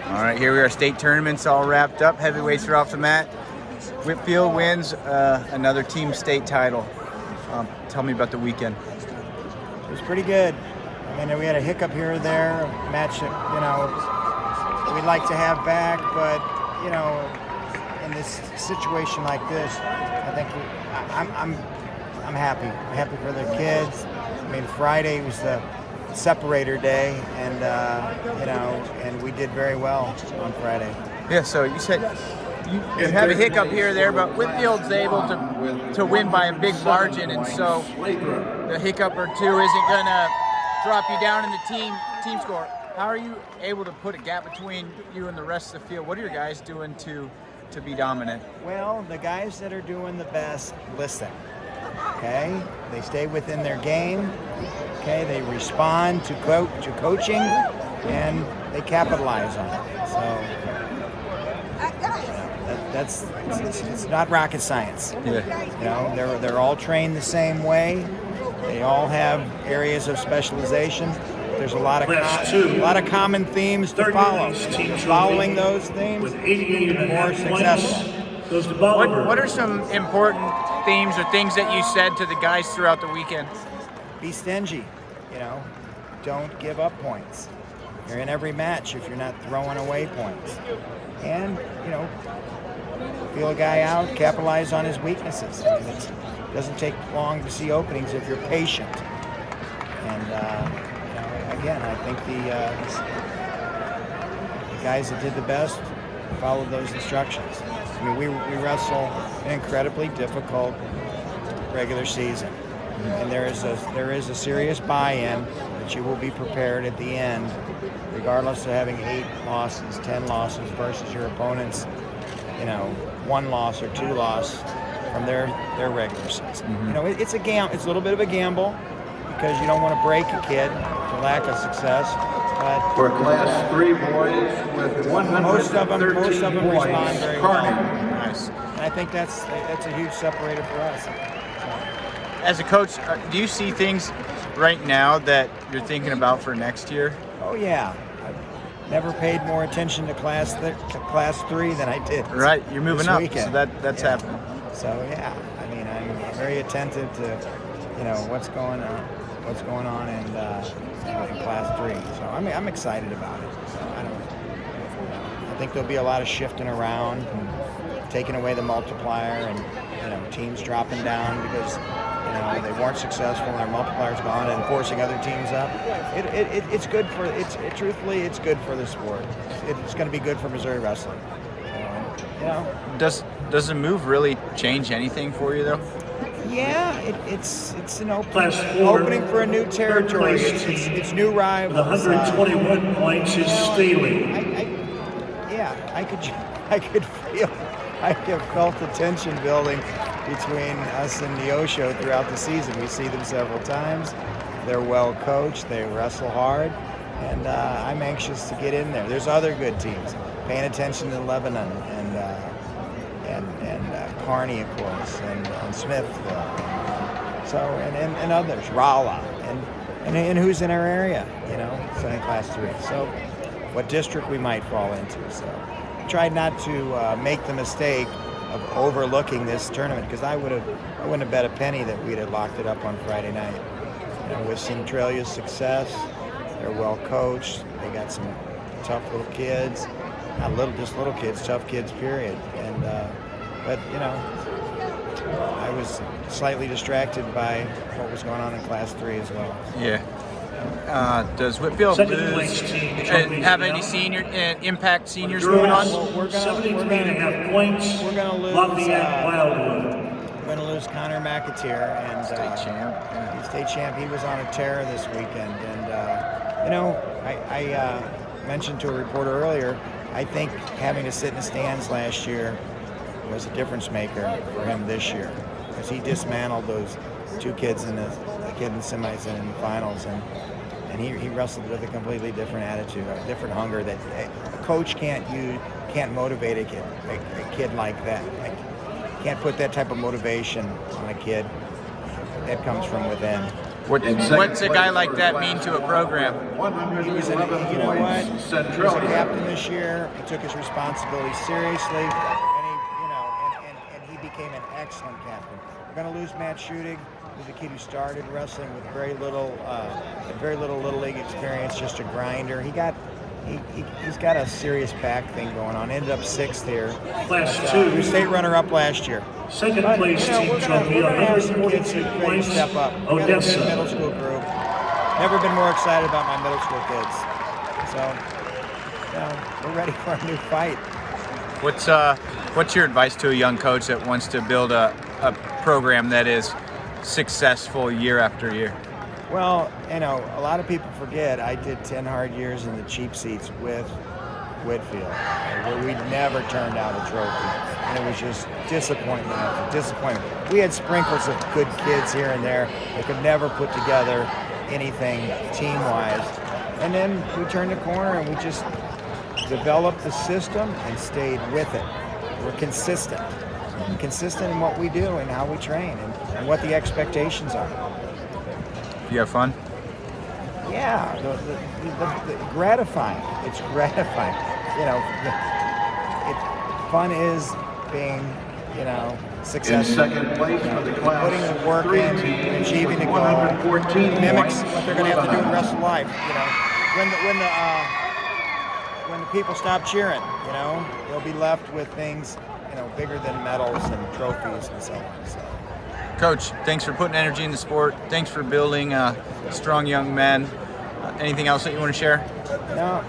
All right, here we are. State tournaments all wrapped up. Heavyweights are off the mat. Whitfield wins another team state title. Tell me about the weekend. It was pretty good. I mean, we had a hiccup here or there, a match that, we'd like to have back, but, in this situation like this, I think I'm happy. I'm happy for the kids. I mean, Friday was the separator day, and, and we did very well on Friday. Yeah, so you said you have a hiccup here or there, but Whitfield's able to win by a big margin, and so the hiccup or two isn't going to drop you down in the team score. How are you able to put a gap between you and the rest of the field? What are your guys doing to be dominant? Well, the guys that are doing the best listen. Okay, they stay within their game. Okay, they respond to coaching, and they capitalize on it. So it's not rocket science. Yeah. They're all trained the same way. They all have areas of specialization. There's a lot of common themes to follow. Following those themes, more successful. What are some important themes or things that you said to the guys throughout the weekend? Be stingy. Don't give up points. You're in every match if you're not throwing away points. And feel a guy out, capitalize on his weaknesses. I mean, it doesn't take long to see openings if you're patient. And again, I think the guys that did the best followed those instructions. I mean, we wrestle an incredibly difficult regular season, and there is a serious buy-in that you will be prepared at the end, regardless of having 8 losses, 10 losses versus your opponents, 1 loss or 2 loss from their regular season. Mm-hmm. It's a gamble. It's a little bit of a gamble because you don't want to break a kid for lack of success. But for Class 3 boys with 113 most of them respond very well. Nice. And I think that's a huge separator for us. As a coach, do you see things right now that you're thinking about for next year? Oh yeah, I've never paid more attention to Class 3 than I did. Right, you're moving up, weekend. so that's happening. So yeah, I mean, I'm very attentive to what's going on in Class 3. So I'm excited about it. So I think there'll be a lot of shifting around and taking away the multiplier, and teams dropping down because they weren't successful and their multiplier's gone, and forcing other teams up. It's good for truthfully it's good for the sport. It's going to be good for Missouri wrestling. Does the move really change anything for you though? Yeah, it's an opening for a new territory. It's new rivals. With 121 points is Staley. I have felt the tension building between us and Neosho throughout the season. We see them several times. They're well coached. They wrestle hard, and I'm anxious to get in there. There's other good teams. Paying attention to Lebanon and Kearney, of course, and Smith. And others, Rolla, and who's in our area, so in Class 3. So what district we might fall into. So I tried not to make the mistake of overlooking this tournament, because I wouldn't have bet a penny that we'd have locked it up on Friday night. With Centralia's success, they're well coached. They got some tough little kids, just little kids, tough kids, period. And but I was slightly distracted by what was going on in Class 3 as well. Yeah. Does Whitfield have any impact seniors moving on? We're going to lose. We're going to lose Connor McAteer, and State champ. Yeah. He's state champ. He was on a tear this weekend, and I mentioned to a reporter earlier, I think having to sit in the stands last year was a difference maker for him this year, because he dismantled those 2 kids in the kid in the semis and in the finals, and he wrestled with a completely different attitude, a different hunger that a coach can't motivate a kid like that. Can't put that type of motivation on a kid. That comes from within. What's a guy like that mean to a program? He was you know what? He was a captain this year. He took his responsibility seriously, and he became an excellent captain. We're going to lose Matt Schudig, who's a kid who started wrestling with very little little league experience, just a grinder. He's got a serious back thing going on. Ended up 6th here. Class 2. He was state runner-up last year. Second place team trophy, we're gonna have some kids who 142 ready to points, step up. We got a good middle Odessa. school group. Never been more excited about my middle school kids. So, we're ready for a new fight. What's your advice to a young coach that wants to build a program that is successful year after year? Well, a lot of people forget I did 10 hard years in the cheap seats with Whitfield, where we never turned out a trophy. And it was just disappointment after disappointment. We had sprinkles of good kids here and there. They could never put together anything team-wise. And then we turned the corner and we just developed the system and stayed with it. We're consistent in what we do and how we train and what the expectations are. You have fun? Yeah, the gratifying. It's gratifying. Fun is being, successful. In second place for the class Putting the work 3 in, team achieving the with goal. 114 It mimics points. what they're going to have to do the rest of life. When the people stop cheering, they'll be left with things, bigger than medals and trophies and so on. So. Coach, thanks for putting energy in the sport. Thanks for building strong young men. Anything else that you want to share? No.